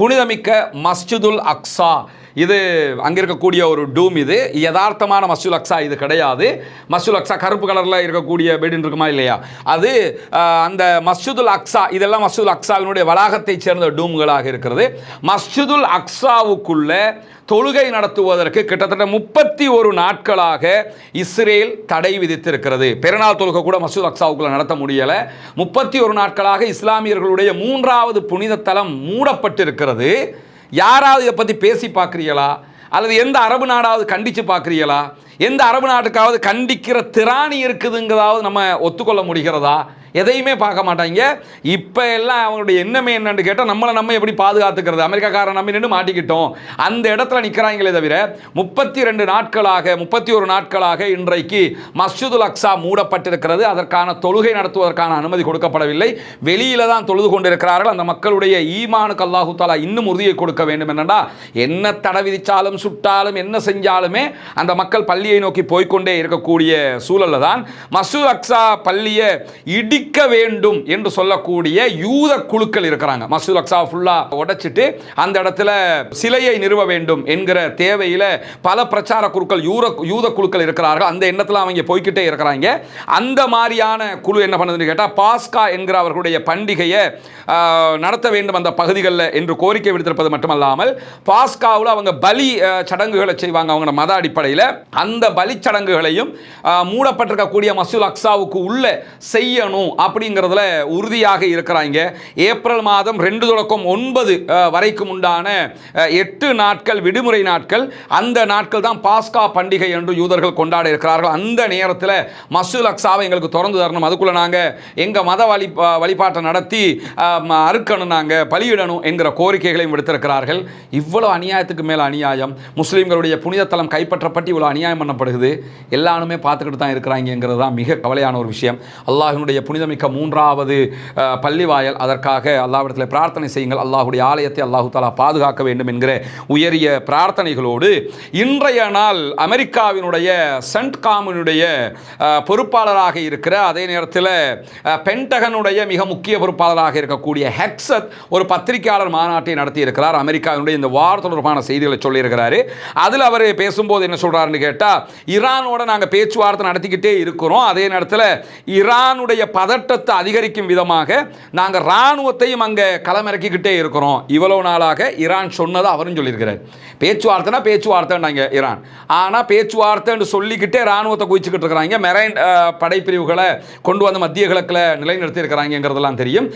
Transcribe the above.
புனிதமிக்க மஸ்ஜிதுல் அக்ஸா. இது அங்கே இருக்கக்கூடிய ஒரு டூம். இது யதார்த்தமான மஸ்ஜிதுல் அக்ஸா இது கிடையாது. மஸ்ஜிதுல் அக்ஸா கருப்பு கலரில் இருக்கக்கூடிய பில்டிங் இருக்குமா இல்லையா, அது அந்த மஸ்ஜிதுல் அக்ஸா. இதெல்லாம் மஸ்ஜிதுல் அக்ஸாவினுடைய வளாகத்தை சேர்ந்த டூம்களாக இருக்கிறது. மஸ்ஜிதுல் அக்ஸாவுக்குள்ள தொழுகை நடத்துவதற்கு கிட்டத்தட்ட 31 நாட்களாக இஸ்ரேல் தடை விதித்திருக்கிறது. பெருநாள் தொழுகை கூட மஸ்ஜிதுல் அக்ஸாவுக்குள்ள நடத்த முடியலை. 31 நாட்களாக இஸ்லாமியர்களுடைய 3வது புனித தலம் மூடப்பட்டிருக்கிறது. யாராவது இதை பற்றி பேசி பார்க்குறீங்களா? அல்லது எந்த அரபு நாடாவது கண்டித்து பார்க்குறீங்களா? எந்த அரபு நாட்டுக்காவது கண்டிக்கிற திராணி இருக்குதுங்கிறதாவது நம்ம ஒத்துக்கொள்ள முடிகிறதா? எதையுமே பார்க்க மாட்டாங்க. இப்போ எல்லாம் அவங்களுடைய எண்ணமே என்னன்னு கேட்டால், நம்ம எப்படி பாதுகாத்துக்கிறது, அமெரிக்காக்காரன் நம்பி நின்று மாட்டிக்கிட்டோம் அந்த இடத்துல நிற்கிறாங்களே தவிர 31 நாட்களாக இன்றைக்கு மஸ்ஜிதுல் அக்ஸா மூடப்பட்டிருக்கிறது. அதற்கான தொழுகை நடத்துவதற்கான அனுமதி கொடுக்கப்படவில்லை. வெளியில தான் தொழுது கொண்டிருக்கிறார்கள். அந்த மக்களுடைய ஈமானுக்கு அல்லாஹு தஆலா இன்னும் உறுதியை கொடுக்க வேண்டும். என்னன்னா, என்ன தடை விதிச்சாலும் சுட்டாலும் என்ன செஞ்சாலுமே அந்த மக்கள் பள்ளியை நோக்கி போய்கொண்டே இருக்கக்கூடிய சூழல்ல தான் மஸ்ஜிதுல் அக்ஸா பள்ளியை இடிக்க வேண்டும் என்று சொல்லக்கூடிய யூத குழுக்கள் இருக்கிறாங்க. மஸ்ஜிதுல் அக்ஸா ஃபுல்லா உடைச்சிட்டு அந்த இடத்துல சிலையை நிறுவ வேண்டும் என்கிற தேவையில பல பிரச்சார குழுக்கள் யூத குழுக்கள் இருக்கிறார்கள். அந்த எண்ணத்தில் அவங்க போய்கிட்டே இருக்கிறாங்க. அந்த மாதிரியான குழு என்ன பண்ணுதுன்னு கேட்டால், பாஸ்கா என்கிற அவர்களுடைய பண்டிகையை நடத்த வேண்டும் அந்த பகுதிகளில் என்று கோரிக்கை விடுத்திருப்பது மட்டுமல்லாமல், பாஸ்காவில் அவங்க பலி சடங்குகளை செய்வாங்க அவங்க மத அடிப்படையில். அந்த பலி சடங்குகளையும் மூடப்பட்டிருக்கக்கூடிய மஸ்ஜிதுல் அக்ஸாவுக்கு உள்ள செய்யணும் அப்படிங்கிறதுல உறுதியாக இருக்கிறாங்க. ஏப்ரல் மாதம் 2 தொடக்கம் 9 வரைக்கும் உண்டான 8 நாட்கள் விடுமுறை நாட்கள். அந்த நாட்கள் தான் பாஸ்கா பண்டிகை என்று யூதர்கள் கொண்டாட இருக்கிறார்கள். அந்த நேரத்தில் மஸ்ஜிதுல் அக்ஸாவை எங்களுக்கு திறந்து தரணும், அதுக்குள்ள நாங்கள் எங்கள் மத வழிபாட்டை நடத்தி அறுக்கணும், நாங்கள் பலியிடணும் என்கிற கோரிக்கைகளையும் விடுத்திருக்கிறார்கள். இவ்வளவு அநியாயத்துக்கு மேலே அநியாயம். முஸ்லீம்களுடைய புனித தலம் கைப்பற்றப்பட்டு இவ்வளோ அநியாயம் பண்ணப்படுகிறது. எல்லாருமே பார்த்துக்கிட்டு தான் இருக்கிறாங்கிறது தான் மிக கவலையான ஒரு விஷயம். அல்லாஹ்வினுடைய புனிதமிக்க 3வது பள்ளிவாயல், அதற்காக அல்லாஹ்விடத்தில் பிரார்த்தனை செய்யுங்கள். அல்லாஹ்வுடைய ஆலயத்தை அல்லாஹு தஆலா பாதுகாக்க வேண்டும் என்கிற உயரிய பிரார்த்தனைகளோடு, இன்றைய நாள் அமெரிக்காவினுடைய சென்ட்காமினுடைய பொறுப்பாளராக இருக்கிற, அதே நேரத்தில் பென்டகனுடைய மிக முக்கிய பொறுப்பாளராக இருக்கக்கூடிய ஹெக்ஸத் ஒரு பத்திரிகையாளர் மாநாட்டை நடத்தி இருக்கிறார். அமெரிக்காவினுடைய இந்த வார் தொடர்பான செய்திகளை சொல்லியிருக்கிறாரு. அதில் அவர் பேசும்போது என்ன சொல்றாருன்னு கேட்டால், ஈரானோட நாங்கள் பேச்சுவார்த்தை நடத்திக்கிட்டே இருக்கிறோம், அதே நேரத்தில் ஈரானுடைய பதட்டத்தை அதிகரிக்கும் விதமாக நாங்கள் இராணுவத்தையும் அங்கே களமிறக்கிக்கிட்டே இருக்கிறோம். இவ்வளவு நாளாக ஈரான் சொன்னதை அவரும் சொல்லியிருக்கிறார். பேச்சுவார்த்தைன்னாங்க ஈரான், ஆனால் பேச்சுவார்த்தைன்னு சொல்லிக்கிட்டே இராணுவத்தை குவிச்சுக்கிட்டு இருக்கிறாங்க. மெரைன் படைப்பிரிவுகளை கொண்டு வந்து மத்திய கிழக்கில் நிலைநிறுத்தி இருக்கிறாங்கிறதெல்லாம் தெரியும்.